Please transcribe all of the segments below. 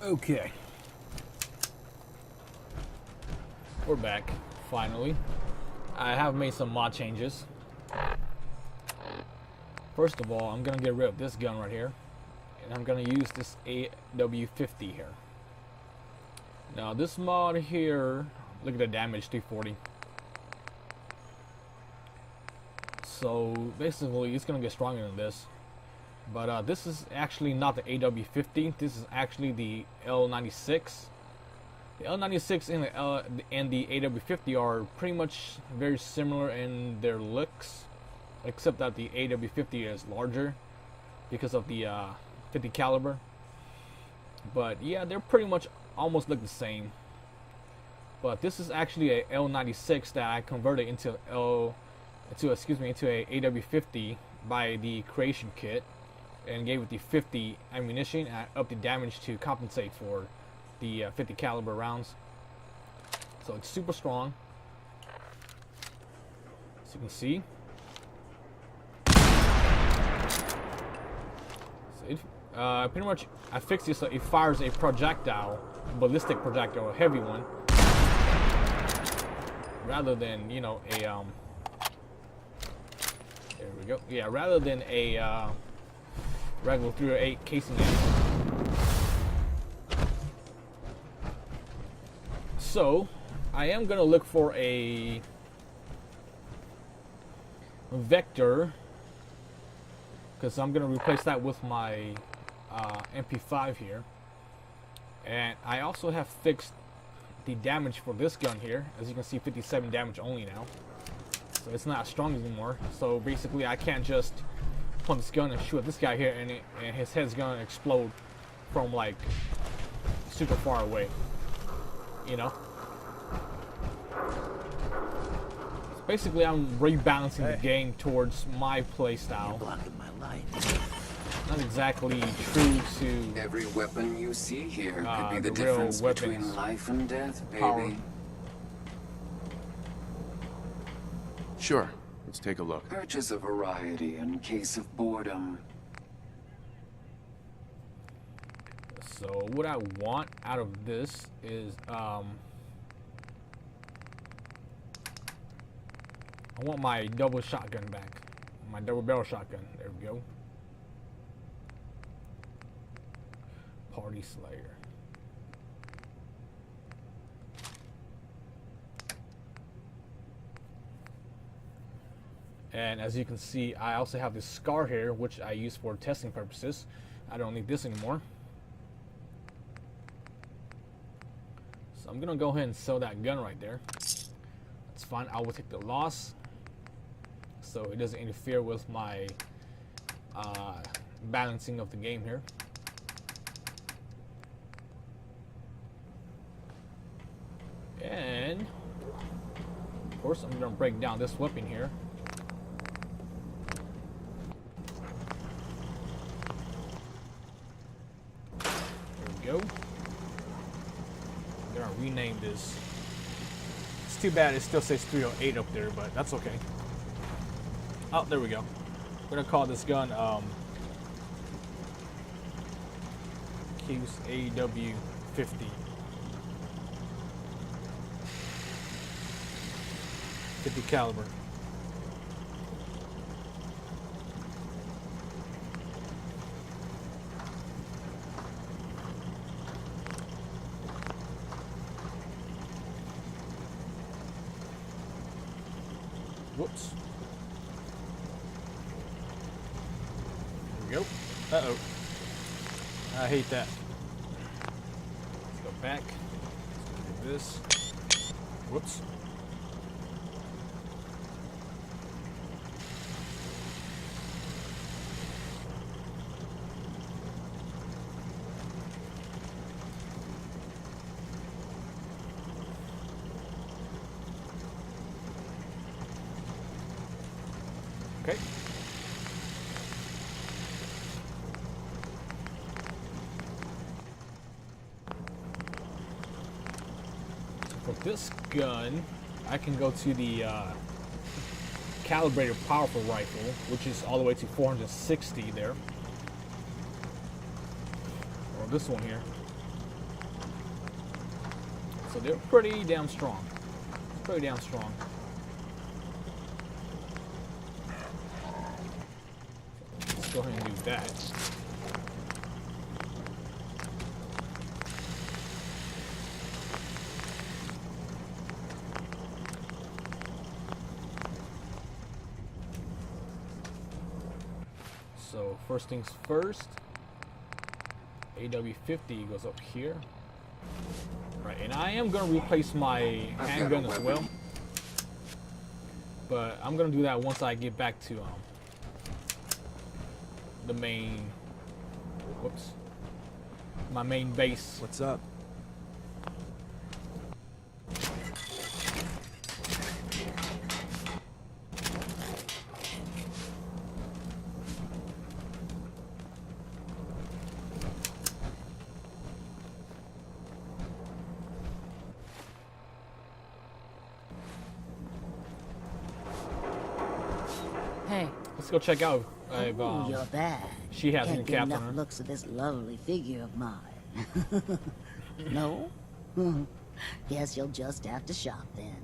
Okay, we're back, finally. I have made some mod changes. First of all, I'm gonna get rid of this gun right here, and I'm gonna use this AW50 here. Now this mod here, look at the damage, 340. So basically it's gonna get stronger than this. But this is actually not the AW50. This is actually the L96. The L96 and the AW50 are pretty much very similar in their looks, except that the AW50 is larger because of the 50 caliber. But yeah, they're pretty much almost look the same. But this is actually a L96 that I converted into a AW50 by the creation kit, and gave it the 50 ammunition and upped the damage to compensate for the 50 caliber rounds. So it's super strong, as you can see. So it, pretty much I fixed it so it fires a projectile, a ballistic projectile, a heavy one, rather than, you know, a there we go. Yeah, rather than a regular 308 casing ammo. So I am gonna look for a Vector, because I'm gonna replace that with my MP5 here. And I also have fixed the damage for this gun here. As you can see, 57 damage only now, so it's not as strong anymore. So basically I can't just point this gun and shoot at this guy here and his head's gonna explode from like super far away, you know. So basically I'm rebalancing the game towards my playstyle. Blocking my light. Not exactly true to Every weapon you see here could be the the real difference between weapons life and death, baby. power. Sure, let's take a look. Purchase a variety in case of boredom. So what I want out of this is I want my double shotgun back. My double barrel shotgun. There we go. Party Slayer. And as you can see, I also have this SCAR here, which I use for testing purposes. I don't need this anymore. So I'm gonna go ahead and sell that gun right there. That's fine. I will take the loss, so it doesn't interfere with my balancing of the game here. And of course, I'm gonna break down this weapon here. Go. I'm gonna rename this. It's too bad it still says 308 up there, but that's okay. Oh, there we go. We're gonna call this gun Cuse AW50. 50 caliber. Whoops. There we go. Uh-oh. I hate that. Let's go back. Let's do this. Whoops. Okay. For this gun, I can go to the calibrated powerful rifle, which is all the way to 460 there. Or this one here. So they're pretty damn strong. Pretty damn strong. Let's go ahead and do that. So first things first, AW50 goes up here. Right, and I am gonna replace my handgun as well. But I'm gonna do that once I get back to the main, whoops, my main base. What's up? Hey. Let's go check out if Ooh, you're back. she has any Can't get cap on enough her. looks at this lovely figure of mine. No? Guess you'll just have to shop then.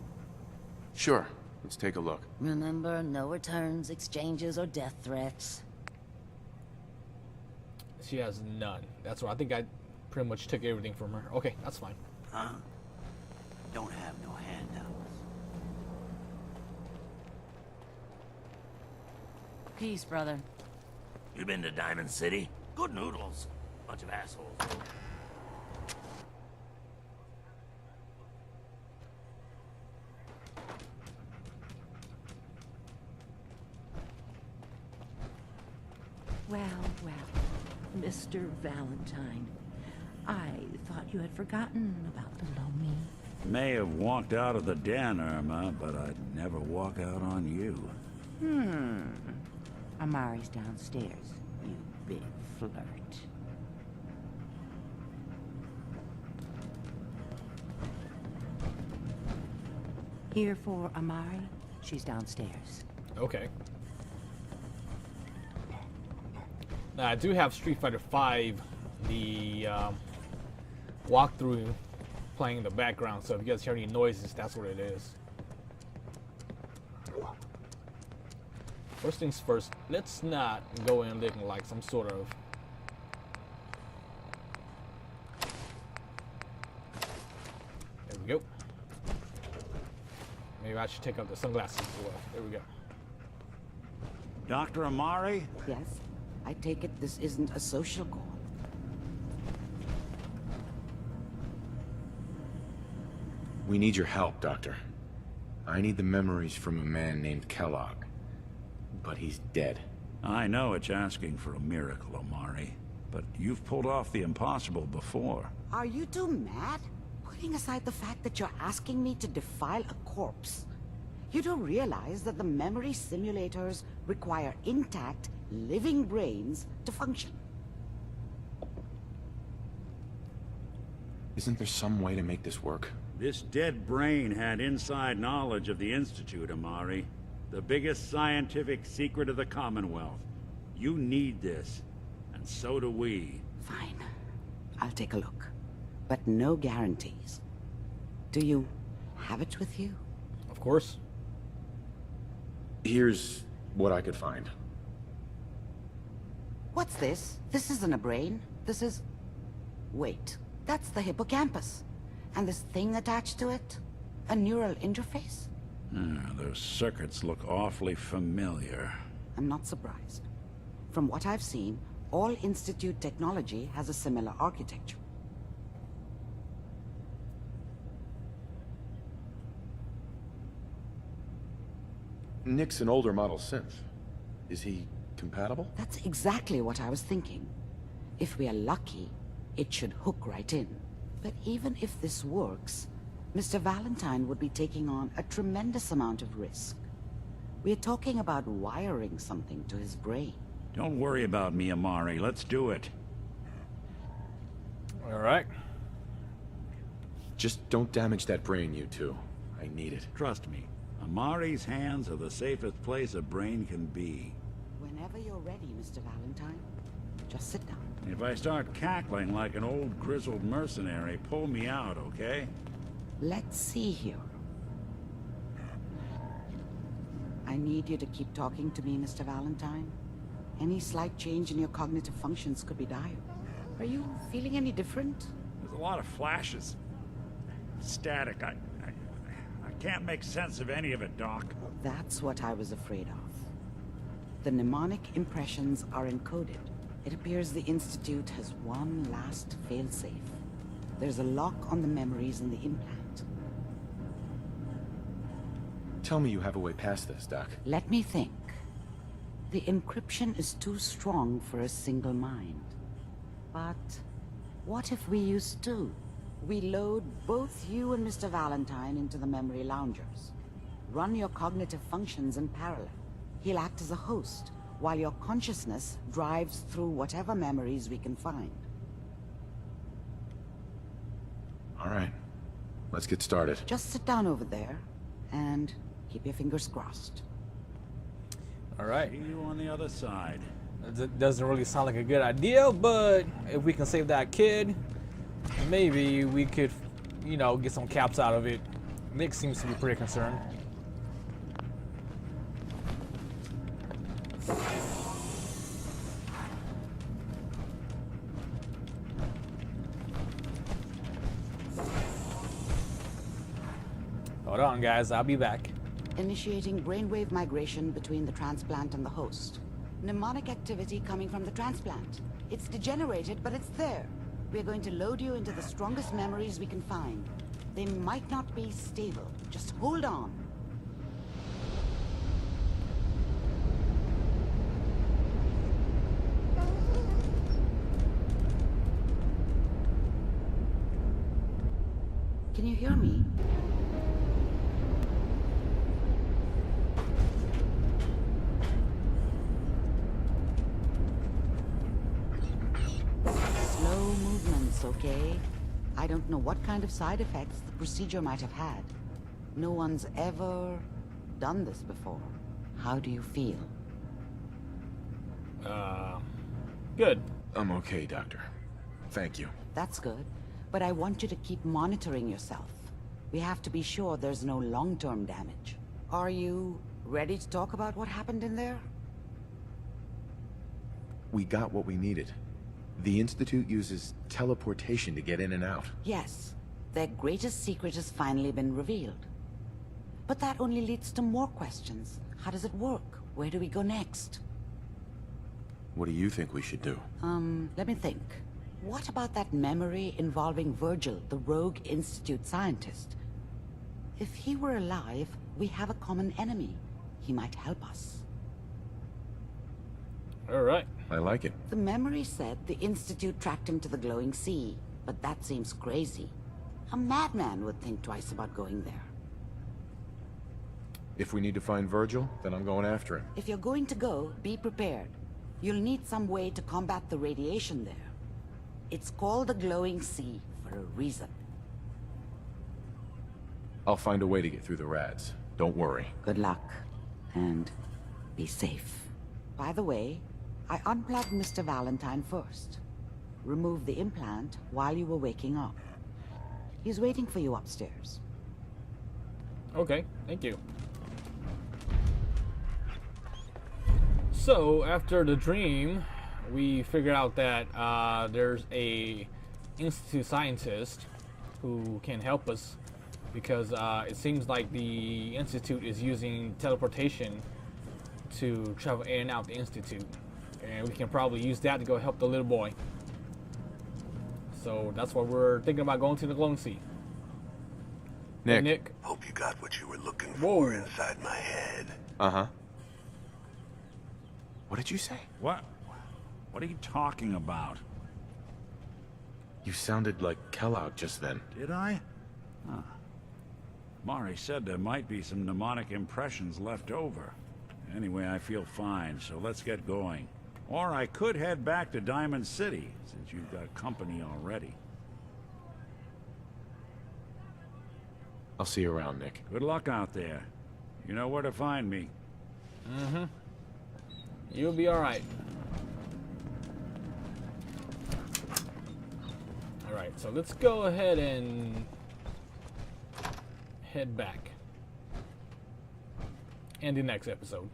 Sure. Let's take a look. Remember, no returns, exchanges, or death threats. She has none. That's right. I think I pretty much took everything from her. Okay, that's fine. Huh? Don't have no handouts. Peace, brother. You been to Diamond City? Good noodles. Bunch of assholes. Well, Mr. Valentine, I thought you had forgotten about little me. May have walked out of the den, Irma, but I'd never walk out on you. Amari's downstairs, you big flirt. Here for Amari? She's downstairs. Okay. Now I do have Street Fighter V, the walkthrough playing in the background, so if you guys hear any noises, that's what it is. First things first, let's not go in looking like some sort of... There we go. Maybe I should take out the sunglasses as well. There we go. Dr. Amari? Yes? I take it this isn't a social call. We need your help, Doctor. I need the memories from a man named Kellogg. But he's dead. I know it's asking for a miracle, Amari, but you've pulled off the impossible before. Are you two mad? Putting aside the fact that you're asking me to defile a corpse, you do realize that the memory simulators require intact, living brains to function. Isn't there some way to make this work? This dead brain had inside knowledge of the Institute, Amari. The biggest scientific secret of the Commonwealth. You need this, and so do we. Fine. I'll take a look. But no guarantees. Do you have it with you? Of course. Here's what I could find. What's this? This isn't a brain. This is... Wait. That's the hippocampus. And this thing attached to it? A neural interface? Those circuits look awfully familiar. I'm not surprised. From what I've seen, all Institute technology has a similar architecture. Nick's an older model synth. Is he compatible? That's exactly what I was thinking. If we are lucky, it should hook right in. But even if this works, Mr. Valentine would be taking on a tremendous amount of risk. We're talking about wiring something to his brain. Don't worry about me, Amari. Let's do it. All right. Just don't damage that brain, you two. I need it. Trust me, Amari's hands are the safest place a brain can be. Whenever you're ready, Mr. Valentine, just sit down. If I start cackling like an old grizzled mercenary, pull me out, okay? Let's see here. I need you to keep talking to me, Mr. Valentine. Any slight change in your cognitive functions could be dire. Are you feeling any different? There's a lot of flashes. Static. I can't make sense of any of it, Doc. That's what I was afraid of. The mnemonic impressions are encoded. It appears the Institute has one last failsafe. There's a lock on the memories in the implant. Tell me you have a way past this, Doc. Let me think. The encryption is too strong for a single mind. But what if we use two? We load both you and Mr. Valentine into the memory loungers. Run your cognitive functions in parallel. He'll act as a host, while your consciousness drives through whatever memories we can find. All right. Let's get started. Just sit down over there, and keep your fingers crossed. All right. See you on the other side. It doesn't really sound like a good idea, but if we can save that kid, maybe we could, you know, get some caps out of it. Nick seems to be pretty concerned. Hold on, guys. I'll be back. Initiating brainwave migration between the transplant and the host. Mnemonic activity coming from the transplant. It's degenerated, but it's there. We're going to load you into the strongest memories we can find. They might not be stable. Just hold on. Can you hear me? Slow movements, okay? I don't know what kind of side effects the procedure might have had. No one's ever done this before. How do you feel? Good. I'm okay, Doctor. Thank you. That's good. But I want you to keep monitoring yourself. We have to be sure there's no long-term damage. Are you ready to talk about what happened in there? We got what we needed. The Institute uses teleportation to get in and out. Yes. Their greatest secret has finally been revealed. But that only leads to more questions. How does it work? Where do we go next? What do you think we should do? Let me think. What about that memory involving Virgil, the rogue Institute scientist? If he were alive, we have a common enemy. He might help us. All right. I like it. The memory said the Institute tracked him to the glowing sea, but that seems crazy. A madman would think twice about going there. If we need to find Virgil, then I'm going after him. If you're going to go, be prepared. You'll need some way to combat the radiation there. It's called the glowing sea for a reason. I'll find a way to get through the rads. Don't worry. Good luck, and be safe. By the way, I unplugged Mr. Valentine first. Removed the implant while you were waking up. He's waiting for you upstairs. Okay, thank you. So, after the dream, we figured out that there's a Institute scientist who can help us because it seems like the Institute is using teleportation to travel in and out the Institute. And we can probably use that to go help the little boy. So that's why we're thinking about going to the glowing sea. Nick. Hey, Nick. Hope you got what you were looking Whoa. for inside my head. Uh-huh. What did you say? What? What are you talking about? You sounded like Kellogg just then. Did I? Huh. Mari said there might be some mnemonic impressions left over. Anyway, I feel fine, so let's get going. Or I could head back to Diamond City, since you've got company already. I'll see you around, Nick. Good luck out there. You know where to find me. Mm-hmm. You'll be alright. Alright, so let's go ahead and head back. And the next episode.